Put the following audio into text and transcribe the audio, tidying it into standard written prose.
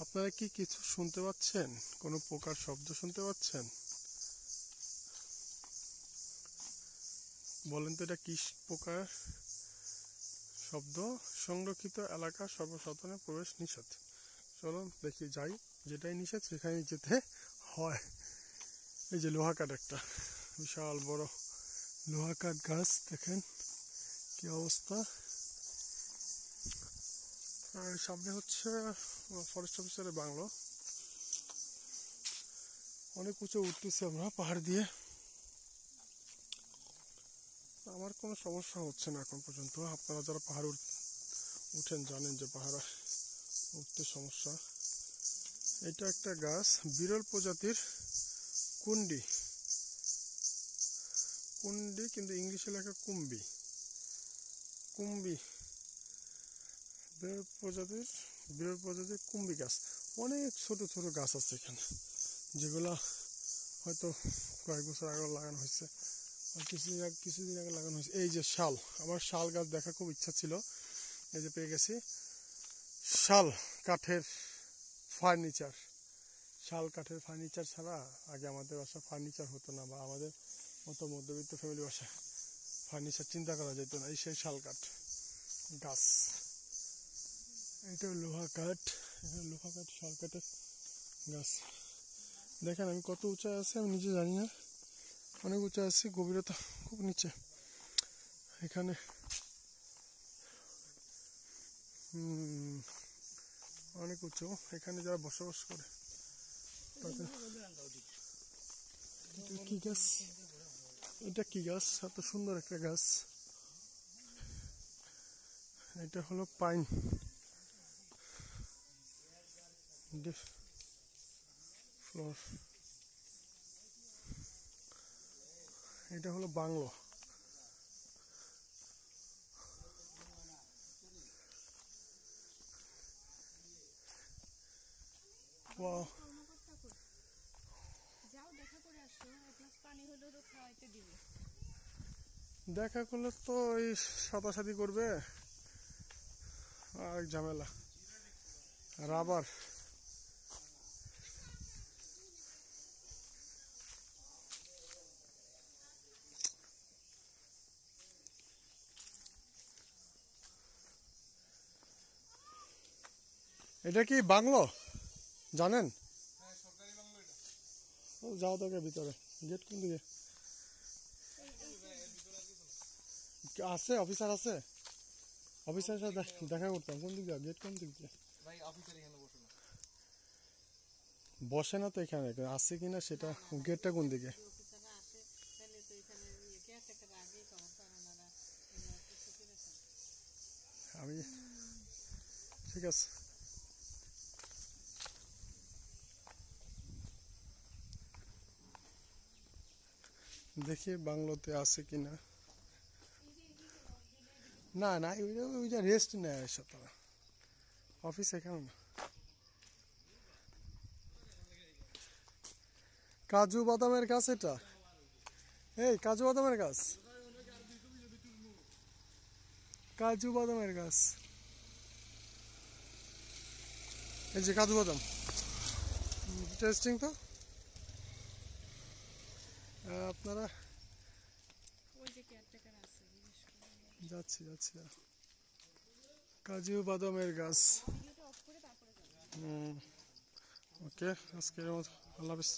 আপনারা কি কিছু শুনতে পাচ্ছেন? কোনো পোকার শব্দ শুনতে পাচ্ছেন? বলেন তো এটা কি পোকার শব্দ? সংরক্ষিত এলাকা সর্বসাধারণের প্রবেশ নিষেধ। চলুন দেখি যাই, যেটাই নিষেধ সেখানে যেতে হয়। এই যে লোহা কাঠ, একটা বিশাল বড় লোহা কাঠ গাছ, দেখেন কি অবস্থা। আর সামনে হচ্ছে ফরেস্ট অফিসারের বাংলো। অনেক উঁচু উঠতেছি আমরা পাহাড় দিয়ে। আমার কোনো সমস্যা হচ্ছে না এখন পর্যন্ত। আপনারা যারা পাহাড় উঠেন জানেন যে পাহাড় উঠতে সমস্যা। এটা একটা গাছ, বিরল প্রজাতির কুন্ডি, কিন্তু ইংলিশে লেখা কুম্বি। বিরল প্রজাতির কুম্বি গাছ। অনেক ছোট ছোট গাছ আছে এখানে, যেগুলা হয়তো কয়েক বছর আগে লাগানো হয়েছে, কিছুদিন আগে লাগানো হয়েছে। এই যে শাল, আমার শাল গাছ দেখার খুব ইচ্ছা ছিল, এই যে পেয়ে গেছি। শাল কাঠের ফার্নিচার, শাল কাঠের ফার্নিচার ছাড়া আগে আমাদের বাসা ফার্নিচার হতো না, বা আমাদের মতো মধ্যবিত্ত ফ্যামিলি বাসা ফার্নিচার চিন্তা করা যেত না। এই সেই শাল কাঠ গাছ। এটা লোহা কাঠ, শাল কাঠের গাছ। দেখেন আমি কত উঁচায় আছি আমি নিজে জানি না, অনেক উঁচা আছি, গভীরতা খুব নিচে। এখানে অনেক উঁচু। এখানে যারা বসবাস করে তাদের কি গাছ, এটা কি গাছ? এত সুন্দর একটা গাছ। এটা হলো পাইন ফ্লোর। এটা হলো বাংলো। দেখা করলে তো ওই সাদাসাদি করবে আর ঝামেলা। রাবার এটা কি বাংলো জানেন? যাও তোকে ভিতরে। গেট কোন দিকে আছে? অফিসার আছে? অফিসারের সাথে দেখা করতাম। কোন দিক দিয়ে গেট? কোন দিক দিয়ে বসে না তো এখানে? আছে কিনা সেটা, গেটটা কোন দিকে? আমি ঠিক আছে, দেখি বাংলোতে আছে কিনা। না না, ওইটা রেস্ট নেয় এসে, তারা অফিস এখানে না। কাজু বাদামের গাছ এটা, এই কাজু বাদামের গাছ, কাজু বাদামের গাছ। এই যে কাজু বাদাম, টেস্টিং তো। আপনারা যাচ্ছি কাজু বাদামের গাছ। ওকে, আজকের মতো আল্লাহ হাফেজ।